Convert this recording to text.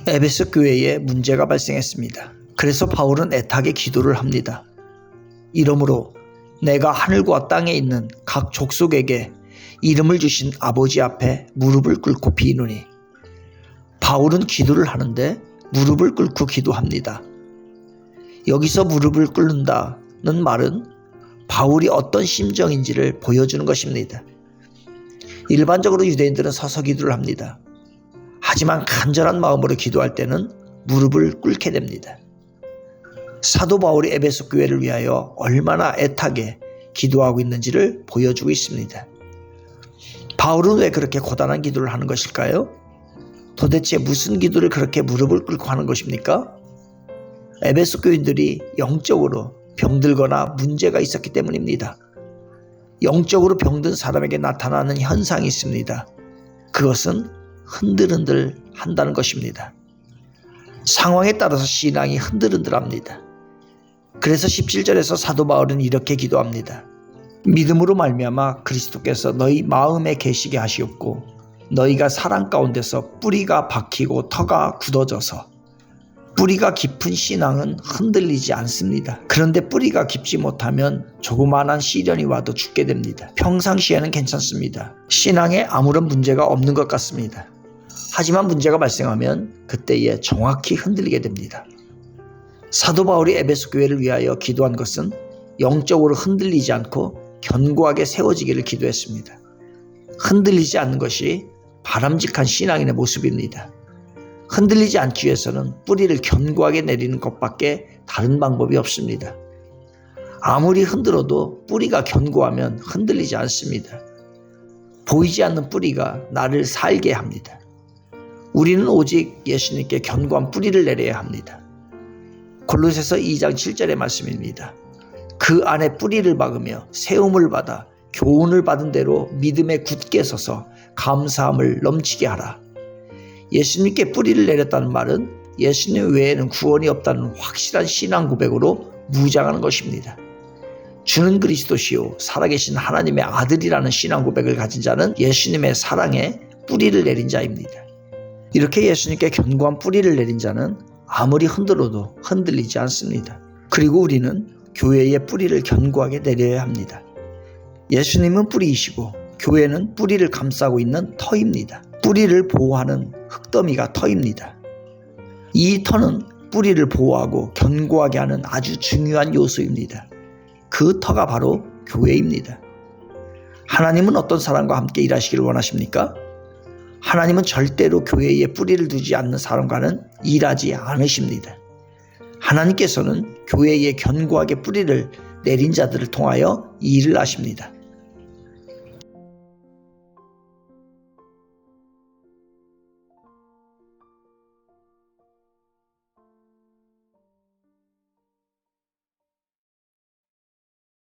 에베소 교회에 문제가 발생했습니다. 그래서 바울은 애타게 기도를 합니다. 이러므로 내가 하늘과 땅에 있는 각 족속에게 이름을 주신 아버지 앞에 무릎을 꿇고 비노니. 바울은 기도를 하는데 무릎을 꿇고 기도합니다. 여기서 무릎을 꿇는다는 말은 바울이 어떤 심정인지를 보여주는 것입니다. 일반적으로 유대인들은 서서 기도를 합니다. 하지만 간절한 마음으로 기도할 때는 무릎을 꿇게 됩니다. 사도 바울이 에베소 교회를 위하여 얼마나 애타게 기도하고 있는지를 보여주고 있습니다. 바울은 왜 그렇게 고단한 기도를 하는 것일까요? 도대체 무슨 기도를 그렇게 무릎을 꿇고 하는 것입니까? 에베소 교인들이 영적으로 병들거나 문제가 있었기 때문입니다. 영적으로 병든 사람에게 나타나는 현상이 있습니다. 그것은 흔들흔들 한다는 것입니다. 상황에 따라서 신앙이 흔들흔들합니다. 그래서 17절에서 사도 바울은 이렇게 기도합니다. 믿음으로 말미암아 그리스도께서 너희 마음에 계시게 하시옵고 너희가 사랑 가운데서 뿌리가 박히고 터가 굳어져서. 뿌리가 깊은 신앙은 흔들리지 않습니다. 그런데 뿌리가 깊지 못하면 조그마한 시련이 와도 죽게 됩니다. 평상시에는 괜찮습니다. 신앙에 아무런 문제가 없는 것 같습니다. 하지만 문제가 발생하면 그때에 정확히 흔들리게 됩니다. 사도 바울이 에베소 교회를 위하여 기도한 것은 영적으로 흔들리지 않고 견고하게 세워지기를 기도했습니다. 흔들리지 않는 것이 바람직한 신앙인의 모습입니다. 흔들리지 않기 위해서는 뿌리를 견고하게 내리는 것밖에 다른 방법이 없습니다. 아무리 흔들어도 뿌리가 견고하면 흔들리지 않습니다. 보이지 않는 뿌리가 나를 살게 합니다. 우리는 오직 예수님께 견고한 뿌리를 내려야 합니다. 골로새서 2장 7절의 말씀입니다. 그 안에 뿌리를 박으며 세움을 받아 교훈을 받은 대로 믿음에 굳게 서서 감사함을 넘치게 하라. 예수님께 뿌리를 내렸다는 말은 예수님 외에는 구원이 없다는 확실한 신앙 고백으로 무장하는 것입니다. 주는 그리스도시요 살아계신 하나님의 아들이라는 신앙 고백을 가진 자는 예수님의 사랑에 뿌리를 내린 자입니다. 이렇게 예수님께 견고한 뿌리를 내린 자는 아무리 흔들어도 흔들리지 않습니다. 그리고 우리는 교회의 뿌리를 견고하게 내려야 합니다. 예수님은 뿌리이시고 교회는 뿌리를 감싸고 있는 터입니다. 뿌리를 보호하는 흙더미가 터입니다. 이 터는 뿌리를 보호하고 견고하게 하는 아주 중요한 요소입니다. 그 터가 바로 교회입니다. 하나님은 어떤 사람과 함께 일하시기를 원하십니까? 하나님은 절대로 교회에 뿌리를 두지 않는 사람과는 일하지 않으십니다. 하나님께서는 교회에 견고하게 뿌리를 내린 자들을 통하여 일을 하십니다.